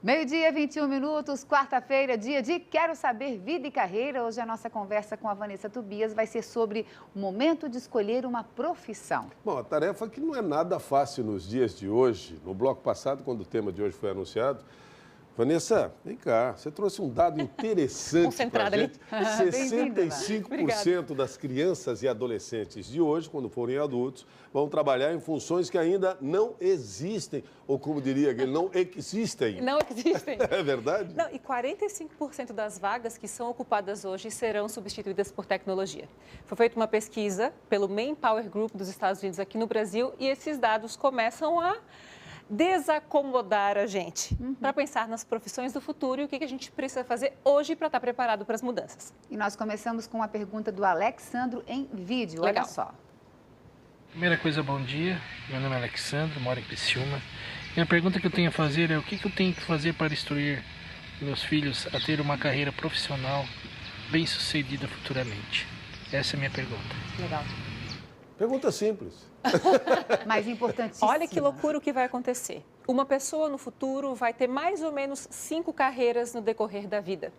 Meio-dia, 21 minutos, quarta-feira, dia de Quero Saber Vida e Carreira. Hoje a nossa conversa com a Vanessa Tobias vai ser sobre o momento de escolher uma profissão. Bom, a tarefa que não é nada fácil nos dias de hoje. No bloco passado, quando o tema de hoje foi anunciado, Vanessa, vem cá, você trouxe um dado interessante para a gente. 65% das crianças e adolescentes de hoje, quando forem adultos, vão trabalhar em funções que ainda não existem, ou como diria ele, não existem. Não existem. É verdade? Não, e 45% das vagas que são ocupadas hoje serão substituídas por tecnologia. Foi feita uma pesquisa pelo Manpower Group dos Estados Unidos aqui no Brasil e esses dados começam a desacomodar a gente para pensar nas profissões do futuro e o que a gente precisa fazer hoje para estar preparado para as mudanças. E nós começamos com uma pergunta do Alexandro em vídeo. Legal. Olha só. Primeira coisa, bom dia. Meu nome é Alexandro, moro em Criciúma. E a pergunta que eu tenho a fazer é o que eu tenho que fazer para instruir meus filhos a ter uma carreira profissional bem-sucedida futuramente? Essa é a minha pergunta. Legal. Pergunta simples. Mas importantíssima. Olha que loucura o que vai acontecer. Uma pessoa no futuro vai ter mais ou menos 5 carreiras no decorrer da vida.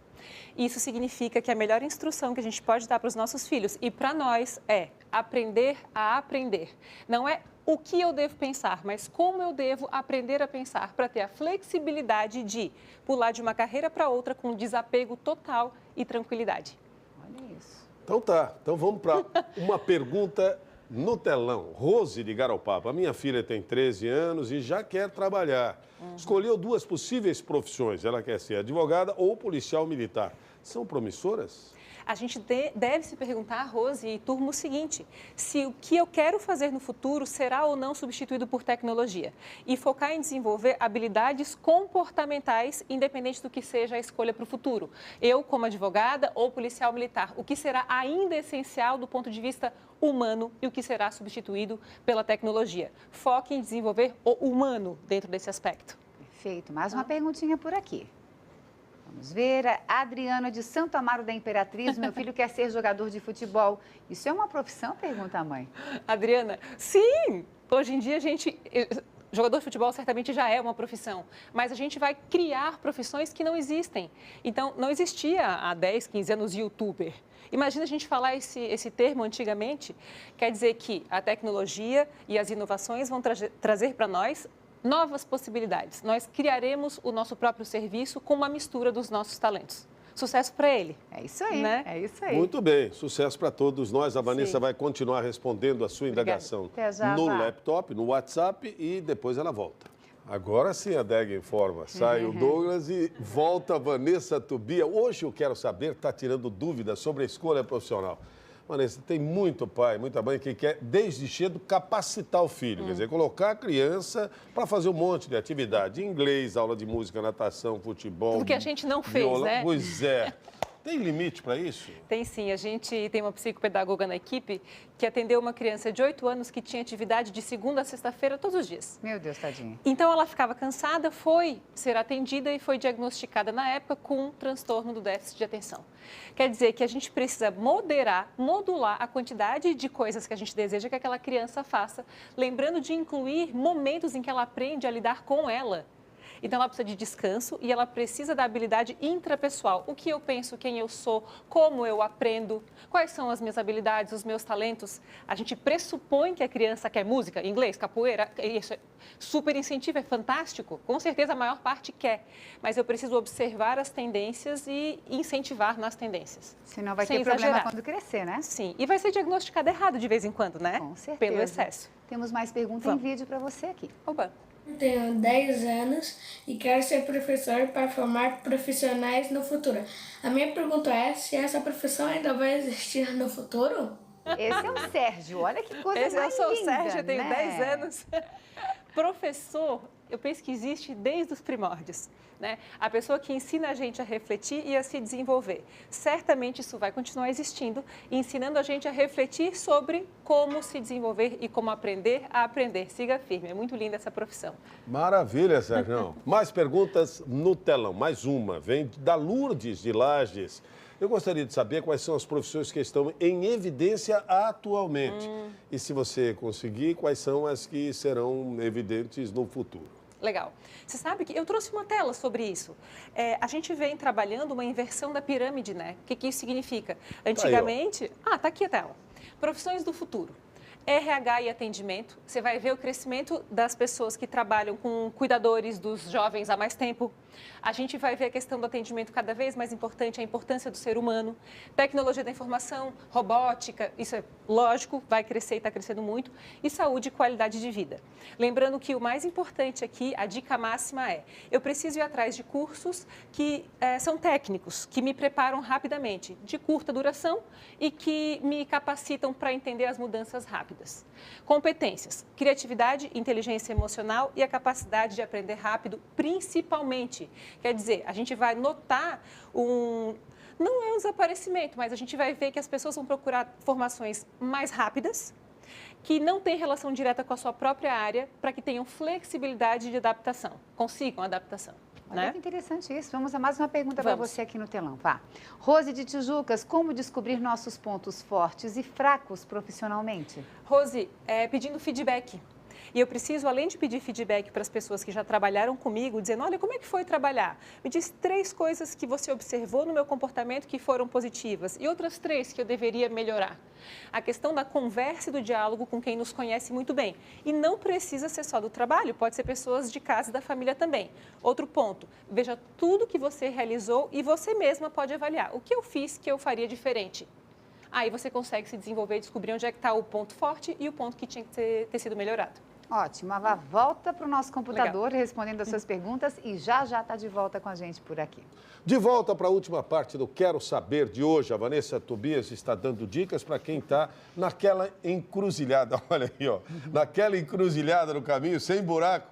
Isso significa que a melhor instrução que a gente pode dar para os nossos filhos e para nós é aprender a aprender. Não é o que eu devo pensar, mas como eu devo aprender a pensar para ter a flexibilidade de pular de uma carreira para outra com desapego total e tranquilidade. Olha isso. Então tá, então vamos para uma pergunta no telão. Rose de Garopaba. A minha filha tem 13 anos e já quer trabalhar. Escolheu 2 possíveis profissões. Ela quer ser advogada ou policial militar. São promissoras? A gente deve se perguntar, Rose e turma, o seguinte: se o que eu quero fazer no futuro será ou não substituído por tecnologia. E focar em desenvolver habilidades comportamentais, independente do que seja a escolha para o futuro. Eu, como advogada ou policial militar, o que será ainda essencial do ponto de vista humano e o que será substituído pela tecnologia. Foque em desenvolver o humano dentro desse aspecto. Perfeito. Mais uma perguntinha por aqui. Vamos ver, a Adriana de Santo Amaro da Imperatriz. Meu filho quer ser jogador de futebol. Isso é uma profissão? Pergunta a mãe. Adriana, sim! Hoje em dia jogador de futebol certamente já é uma profissão, mas a gente vai criar profissões que não existem. Então, não existia há 10, 15 anos youtuber. Imagina a gente falar esse termo antigamente, quer dizer que a tecnologia e as inovações vão trazer para nós novas possibilidades. Nós criaremos o nosso próprio serviço com uma mistura dos nossos talentos. Sucesso para ele. É isso aí, né? É isso aí. Muito bem, sucesso para todos nós. A Vanessa Sim. vai continuar respondendo a sua indagação no laptop, no WhatsApp e depois ela volta. Agora sim a DEG informa. Sai o Douglas e volta a Vanessa Tobia. Hoje eu quero saber, está tirando dúvidas sobre a escolha profissional. Vanessa, tem muito pai, muita mãe que quer, desde cedo, capacitar o filho. Quer dizer, colocar a criança para fazer um monte de atividade. Inglês, aula de música, natação, futebol. Tudo que a gente não fez, viola. né? Pois é. Tem limite para isso? Tem sim. A gente tem uma psicopedagoga na equipe que atendeu uma criança de 8 anos que tinha atividade de segunda a sexta-feira todos os dias. Meu Deus, tadinha. Então, ela ficava cansada, foi ser atendida e foi diagnosticada na época com um transtorno do déficit de atenção. Quer dizer que a gente precisa modular a quantidade de coisas que a gente deseja que aquela criança faça, lembrando de incluir momentos em que ela aprende a lidar com ela. Então, ela precisa de descanso e ela precisa da habilidade intrapessoal. O que eu penso, quem eu sou, como eu aprendo, quais são as minhas habilidades, os meus talentos. A gente pressupõe que a criança quer música, inglês, capoeira, isso é super incentivo, é fantástico. Com certeza, a maior parte quer. Mas eu preciso observar as tendências e incentivar nas tendências. Senão vai ter problema quando crescer, né? Sim. E vai ser diagnosticado errado de vez em quando, né? Com certeza. Pelo excesso. Temos mais perguntas em vídeo para você aqui. Oba! Tenho 10 anos e quero ser professor para formar profissionais no futuro. A minha pergunta é se essa profissão ainda vai existir no futuro? Esse é o Sérgio, olha que coisa mais linda, eu sou o Sérgio, eu tenho né? 10 anos. Professor, eu penso que existe desde os primórdios, né? A pessoa que ensina a gente a refletir e a se desenvolver. Certamente isso vai continuar existindo, ensinando a gente a refletir sobre como se desenvolver e como aprender a aprender. Siga firme, é muito linda essa profissão. Maravilha, Sérgio. Mais perguntas no telão. Mais uma, vem da Lourdes de Lages. Eu gostaria de saber quais são as profissões que estão em evidência atualmente. E se você conseguir, quais são as que serão evidentes no futuro. Legal. Você sabe que eu trouxe uma tela sobre isso. A gente vem trabalhando uma inversão da pirâmide, né? O que isso significa? Antigamente... tá aqui a tela. Profissões do futuro. RH e atendimento, você vai ver o crescimento das pessoas que trabalham com cuidadores dos jovens há mais tempo. A gente vai ver a questão do atendimento cada vez mais importante, a importância do ser humano. Tecnologia da informação, robótica, isso é lógico, vai crescer e está crescendo muito. E saúde e qualidade de vida. Lembrando que o mais importante aqui, a dica máxima eu preciso ir atrás de cursos que são técnicos, que me preparam rapidamente, de curta duração e que me capacitam para entender as mudanças rápidas. Competências, criatividade, inteligência emocional e a capacidade de aprender rápido, principalmente. Quer dizer, a gente vai notar não é um desaparecimento, mas a gente vai ver que as pessoas vão procurar formações mais rápidas, que não têm relação direta com a sua própria área, para que tenham flexibilidade de adaptação, consigam adaptação. Olha que interessante isso. Vamos a mais uma pergunta para você aqui no telão. Vá. Rose de Tijucas, como descobrir nossos pontos fortes e fracos profissionalmente? Rose, pedindo feedback. E eu preciso, além de pedir feedback para as pessoas que já trabalharam comigo, dizendo, olha, como é que foi trabalhar? Me diz 3 coisas que você observou no meu comportamento que foram positivas e outras 3 que eu deveria melhorar. A questão da conversa e do diálogo com quem nos conhece muito bem. E não precisa ser só do trabalho, pode ser pessoas de casa e da família também. Outro ponto, veja tudo que você realizou e você mesma pode avaliar. O que eu fiz que eu faria diferente? Aí você consegue se desenvolver e descobrir onde é que está o ponto forte e o ponto que tinha que ter sido melhorado. Ótimo. A Vá volta para o nosso computador respondendo as suas perguntas e já está de volta com a gente por aqui. De volta para a última parte do Quero Saber de hoje. A Vanessa Tobias está dando dicas para quem está naquela encruzilhada. Olha aí, ó. Naquela encruzilhada no caminho, sem buraco.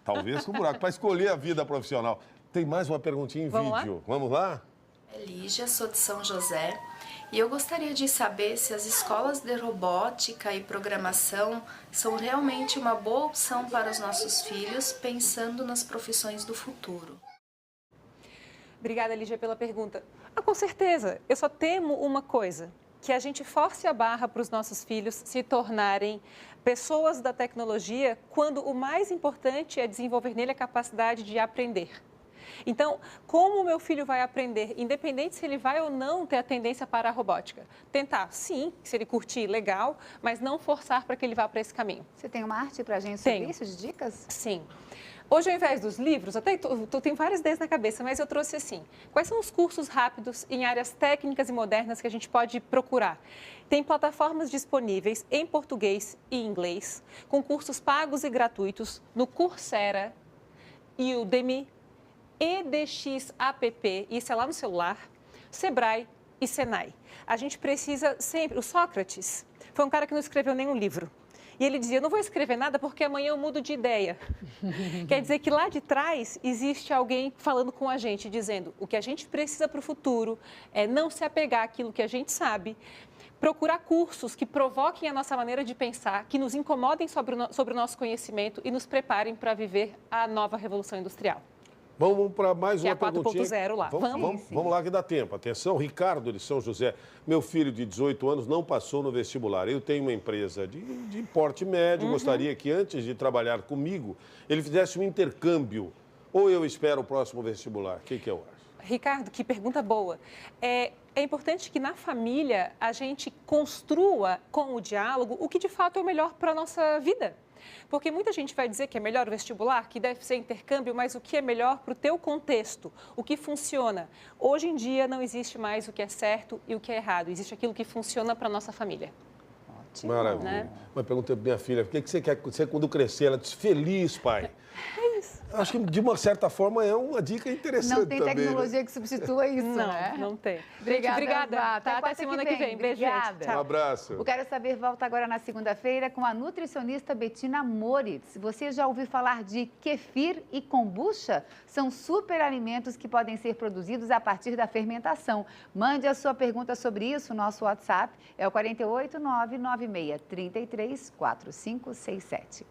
Talvez com buraco, para escolher a vida profissional. Tem mais uma perguntinha em vídeo. Vamos lá? Lígia, sou de São José. E eu gostaria de saber se as escolas de robótica e programação são realmente uma boa opção para os nossos filhos, pensando nas profissões do futuro. Obrigada, Lígia, pela pergunta. Com certeza. Eu só temo uma coisa, que a gente force a barra para os nossos filhos se tornarem pessoas da tecnologia, quando o mais importante é desenvolver nele a capacidade de aprender. Então, como o meu filho vai aprender, independente se ele vai ou não ter a tendência para a robótica? Tentar, sim, se ele curtir, legal, mas não forçar para que ele vá para esse caminho. Você tem uma arte para a gente sobre isso, de dicas? Sim. Hoje, ao invés dos livros, até tenho várias ideias na cabeça, mas eu trouxe assim. Quais são os cursos rápidos em áreas técnicas e modernas que a gente pode procurar? Tem plataformas disponíveis em português e inglês, com cursos pagos e gratuitos no Coursera, Udemy, EDXapp, isso é lá no celular, Sebrae e Senai. A gente precisa sempre... O Sócrates foi um cara que não escreveu nenhum livro. E ele dizia, eu não vou escrever nada porque amanhã eu mudo de ideia. Quer dizer que lá de trás existe alguém falando com a gente, dizendo o que a gente precisa para o futuro é não se apegar àquilo que a gente sabe, procurar cursos que provoquem a nossa maneira de pensar, que nos incomodem sobre o nosso conhecimento e nos preparem para viver a nova revolução industrial. Vamos para mais uma perguntinha. 4.0 lá. Vamos lá que dá tempo. Atenção, Ricardo de São José. Meu filho de 18 anos não passou no vestibular. Eu tenho uma empresa de porte médio. Gostaria que antes de trabalhar comigo, ele fizesse um intercâmbio. Ou eu espero o próximo vestibular? O que eu acho? Ricardo, que pergunta boa. É importante que na família a gente construa com o diálogo o que de fato é o melhor para a nossa vida. Porque muita gente vai dizer que é melhor o vestibular, que deve ser intercâmbio, mas o que é melhor para o teu contexto, o que funciona. Hoje em dia não existe mais o que é certo e o que é errado, existe aquilo que funciona para a nossa família. Ótimo. Maravilha. Né? Uma pergunta para minha filha, o que você quer ser quando crescer? Ela disse, feliz, pai. É isso. Acho que, de uma certa forma, é uma dica interessante também. Não tem tecnologia, né, que substitua isso, não, né? Não tem. Obrigada. Até semana que vem. Beijo, gente. Um abraço. O Quero Saber volta agora na segunda-feira com a nutricionista Bettina Moritz. Você já ouviu falar de kefir e kombucha? São super alimentos que podem ser produzidos a partir da fermentação. Mande a sua pergunta sobre isso. Nosso WhatsApp é o 48996334567.